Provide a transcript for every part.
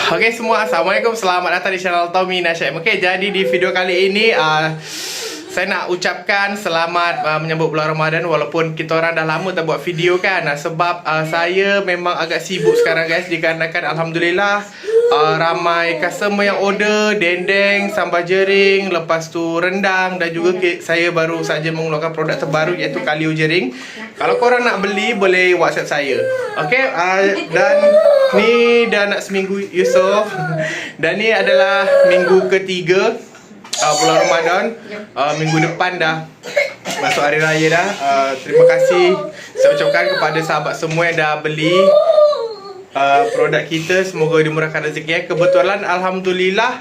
Okay semua, Assalamualaikum. Selamat datang di channel Tommy Nasyam. Okay, jadi di video kali ini saya nak ucapkan selamat menyambut bulan Ramadan. Walaupun kita orang dah lama tak buat video kan, sebab saya memang agak sibuk sekarang guys. Dikarenakan Alhamdulillah ramai customer yang order dendeng, sambal jering, lepas tu rendang. Dan juga saya baru saja mengeluarkan produk terbaru iaitu kalio jering. Kalau korang nak beli boleh WhatsApp saya. Okay, dan ni dah nak seminggu Yusof. Dan ni adalah minggu ketiga bulan Ramadan. Minggu depan dah masuk hari raya dah. Terima kasih saya ucapkan kepada sahabat semua yang dah beli produk kita. Semoga dimurahkan rezeki. Kebetulan Alhamdulillah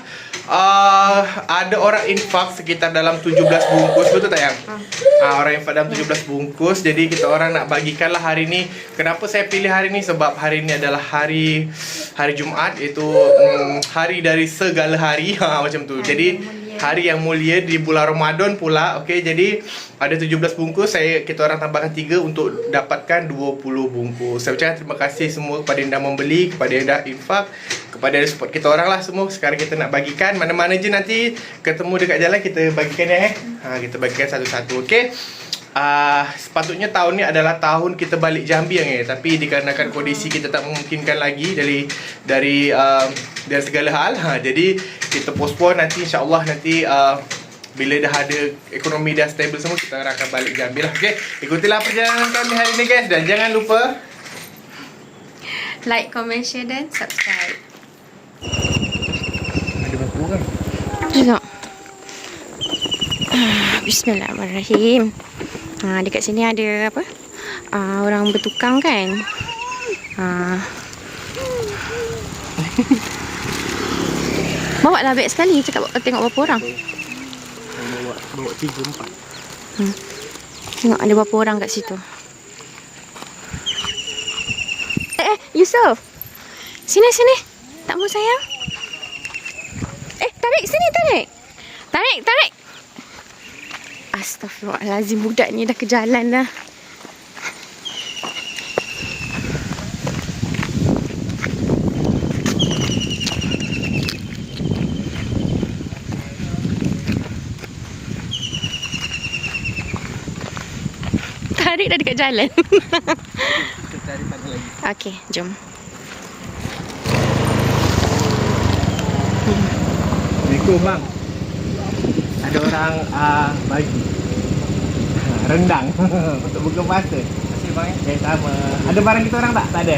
ada orang infak sekitar dalam 17 bungkus. Betul tak yang? Orang infak dalam 17 bungkus. Jadi kita orang nak bagikanlah hari ni. Kenapa saya pilih hari ni? Sebab hari ni adalah hari Jumaat, iaitu hari dari segala hari. Macam tu. Jadi hari yang mulia di bulan Ramadan pula. Okey, jadi ada 17 bungkus. Kita orang tambahkan 3 untuk dapatkan 20 bungkus. Saya ucapkan terima kasih semua kepada yang dah membeli, kepada yang dah infak, kepada yang support kita orang lah semua. Sekarang kita nak bagikan mana-mana je nanti ketemu dekat jalan kita bagikan kita bagikan satu-satu. Okey. Sepatutnya tahun ni adalah tahun kita balik Jambi tapi dikarenakan kondisi kita tak memungkinkan lagi dari segala hal, jadi kita postpone. Nanti insya-Allah nanti bila dah ada ekonomi dah stable semua, kita akan balik Jambi lah. Okey, ikutilah perjalanan kami hari ni guys, dan jangan lupa like, comment, share dan subscribe. Ada berapa orang? Tengok. Bismillahirrahmanirrahim. Dekat sini ada apa? Orang bertukang kan? Bawa lah beg sekali. Cakap tengok berapa orang. Bawa 3-4. Tengok ada berapa orang kat situ. Yusof. Sini. Tak mau sayang. Tarik sini, tarik. Tarik. Astaghfirullahalazim, budak ni dah ke jalan dah. Tarik dah dekat jalan. Kita cari sana lagi. Okey, jom. Assalamualaikum bang. Ada orang bagi rendang untuk buka puasa. Terima kasih bang. Sama. Ada barang kita orang tak? Tak ada.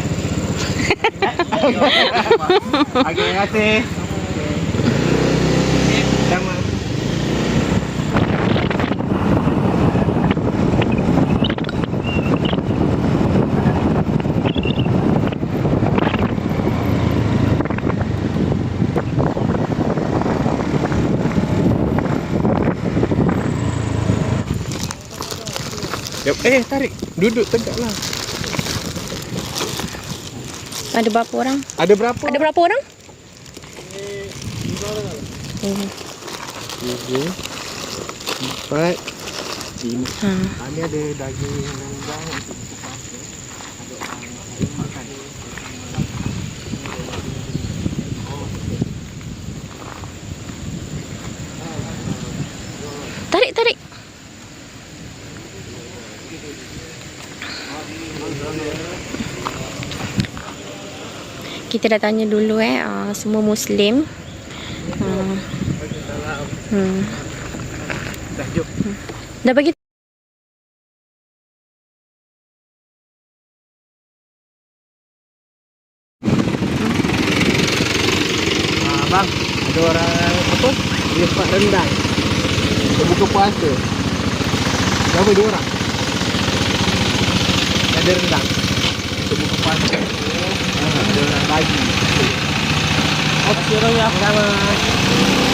Okey, terima kasih. Sama. Tarik. Duduk tegaklah. Ada berapa orang? Ada berapa? Ada berapa orang? 3, 4, 5. Ini ada daging rendang untuk buka puasa. Ada orang makan. Tarik. Kita dah tanya dulu semua Muslim. Dah jom. Dah bagi. Bang, ada orang apa? Dia buat rendang untuk buka puasa. Berapa dia orang? Ada rendang untuk buka puasa. Ada orang bagi. Okey, orang yang pertama.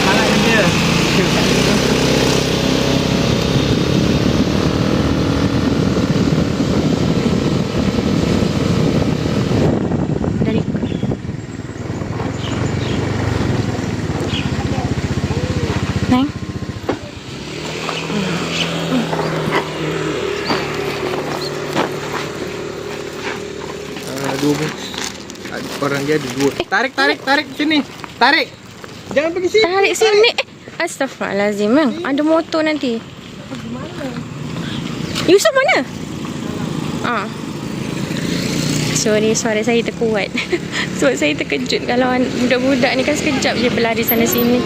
Sangat dia. Dari Neng. Dua orang dia ada dua. Tarik sini. Tarik. Jangan pergi sini. Tarik sini. Astaghfirullahalazim, bang. Ada motor nanti. Yusuf mana? Sorry saya terkuat. Sebab saya terkejut kalau budak-budak ni kan sekejap je berlari sana sini.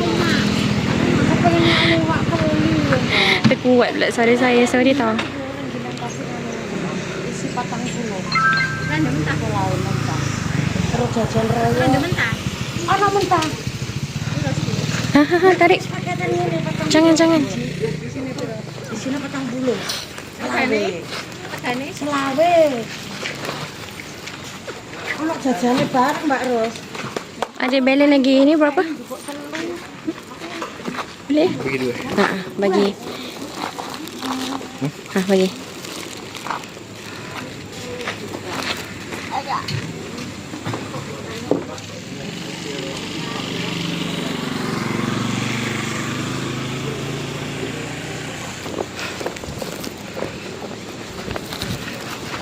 Terkuat pula suara saya. Sorry tau. Isi patang puluh. Ada mentah. Terus jajan raya. Ada mentah. Ada mentah. Tarik. Jangan. Di sini patang puluh. Tegane. Selawe. Ono jajane bareng Mbak Ros. Ada balance lagi ni berapa? Boleh? Bagi dua. Bagi. Bagi.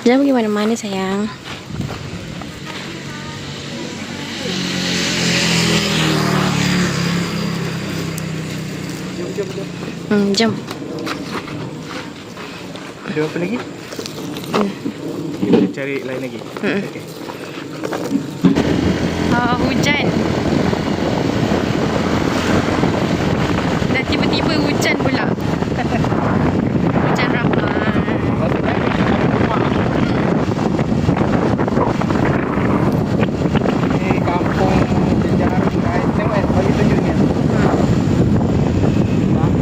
Jangan pergi mana-mana sayang. Jom. Ada apa lagi? Kita cari lain lagi. Okay. Hujan. Dah tiba-tiba hujan pula. Hujan rahmat. Ini kampung Jejaring guys. Tengok bagi tunjuknya.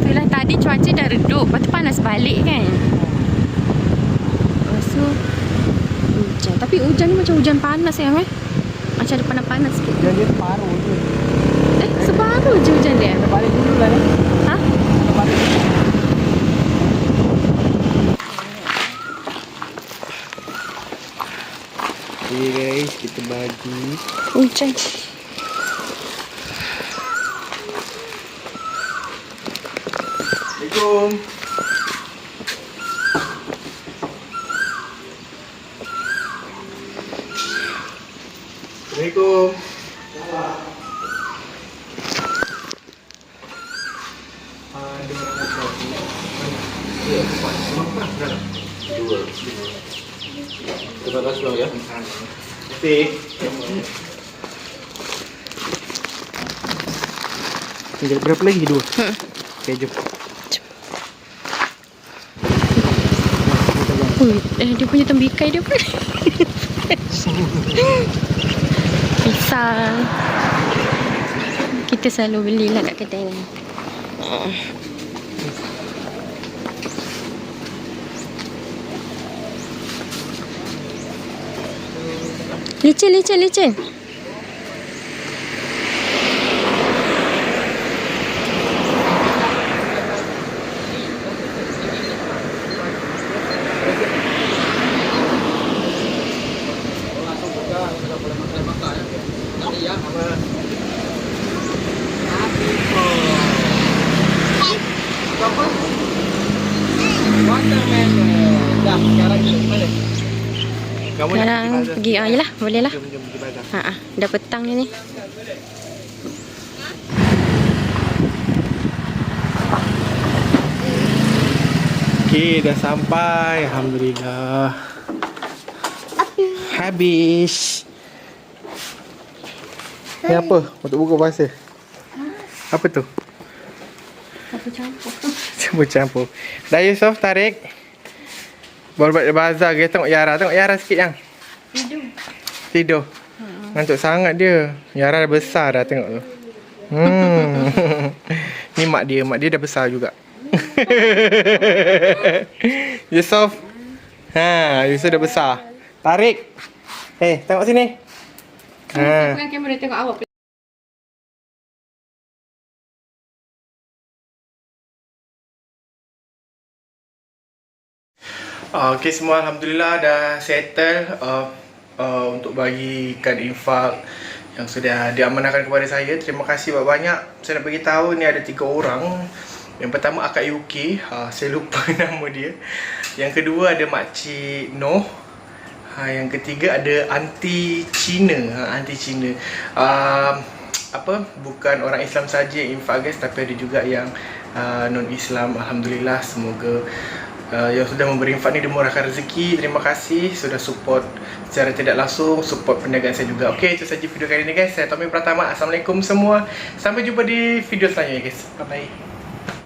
Itulah tadi cuaca dah redup. Lepas tu panas balik kan. So hujan. Tapi hujan ni macam hujan panas ya macam ada panas-panas sikit. Hujan dia separuh je. Separuh je hujan dia. Kita balik dulu lah ni. Ha? Kita balik dulu. Okay guys, kita bagi. Hujan. Assalamualaikum. Assalamualaikum. Terima kasih bang ya. Tinggal berapa lagi? Dua. Okay, jom. Dia punya tembikai dia pun. Pisang. Kita selalu belilah kat kedai ni. Licin. Sekarang pergi, yelah, boleh lah. Jom pergi bazar. Dah petang ni. Okay, dah sampai. Alhamdulillah. Habis. Ni apa? Untuk buka puasa. Apa tu? Campur. Dah Yusof tarik. Baru balik bazar ke. Tengok Yara sikit yang. Tidur. Ngantuk sangat dia. Yara dah besar dah tengok tu. Ni mak dia dah besar juga. Yusof. Yusof dah besar. Tarik. Tengok sini. Pegang kamera tengok awak. Okay, semua Alhamdulillah dah settle untuk bagikan infak yang sudah diamanahkan kepada saya. Terima kasih banyak. Saya nak beritahu ni ada 3 orang. Yang pertama Akak Yuki, saya lupa nama dia. Yang kedua ada Makcik Noh. Yang ketiga ada anti Cina. Anti Cina. Bukan orang Islam saja yang infak guys, tapi ada juga yang non-Islam. Alhamdulillah, semoga yang sudah memberi infak ni dimurahkan rezeki. Terima kasih sudah support secara tidak langsung, support perniagaan saya juga. Okey, itu saja video kali ini guys. Saya Tommy Pratama. Assalamualaikum semua. Sampai jumpa di video selanjutnya guys. Bye bye.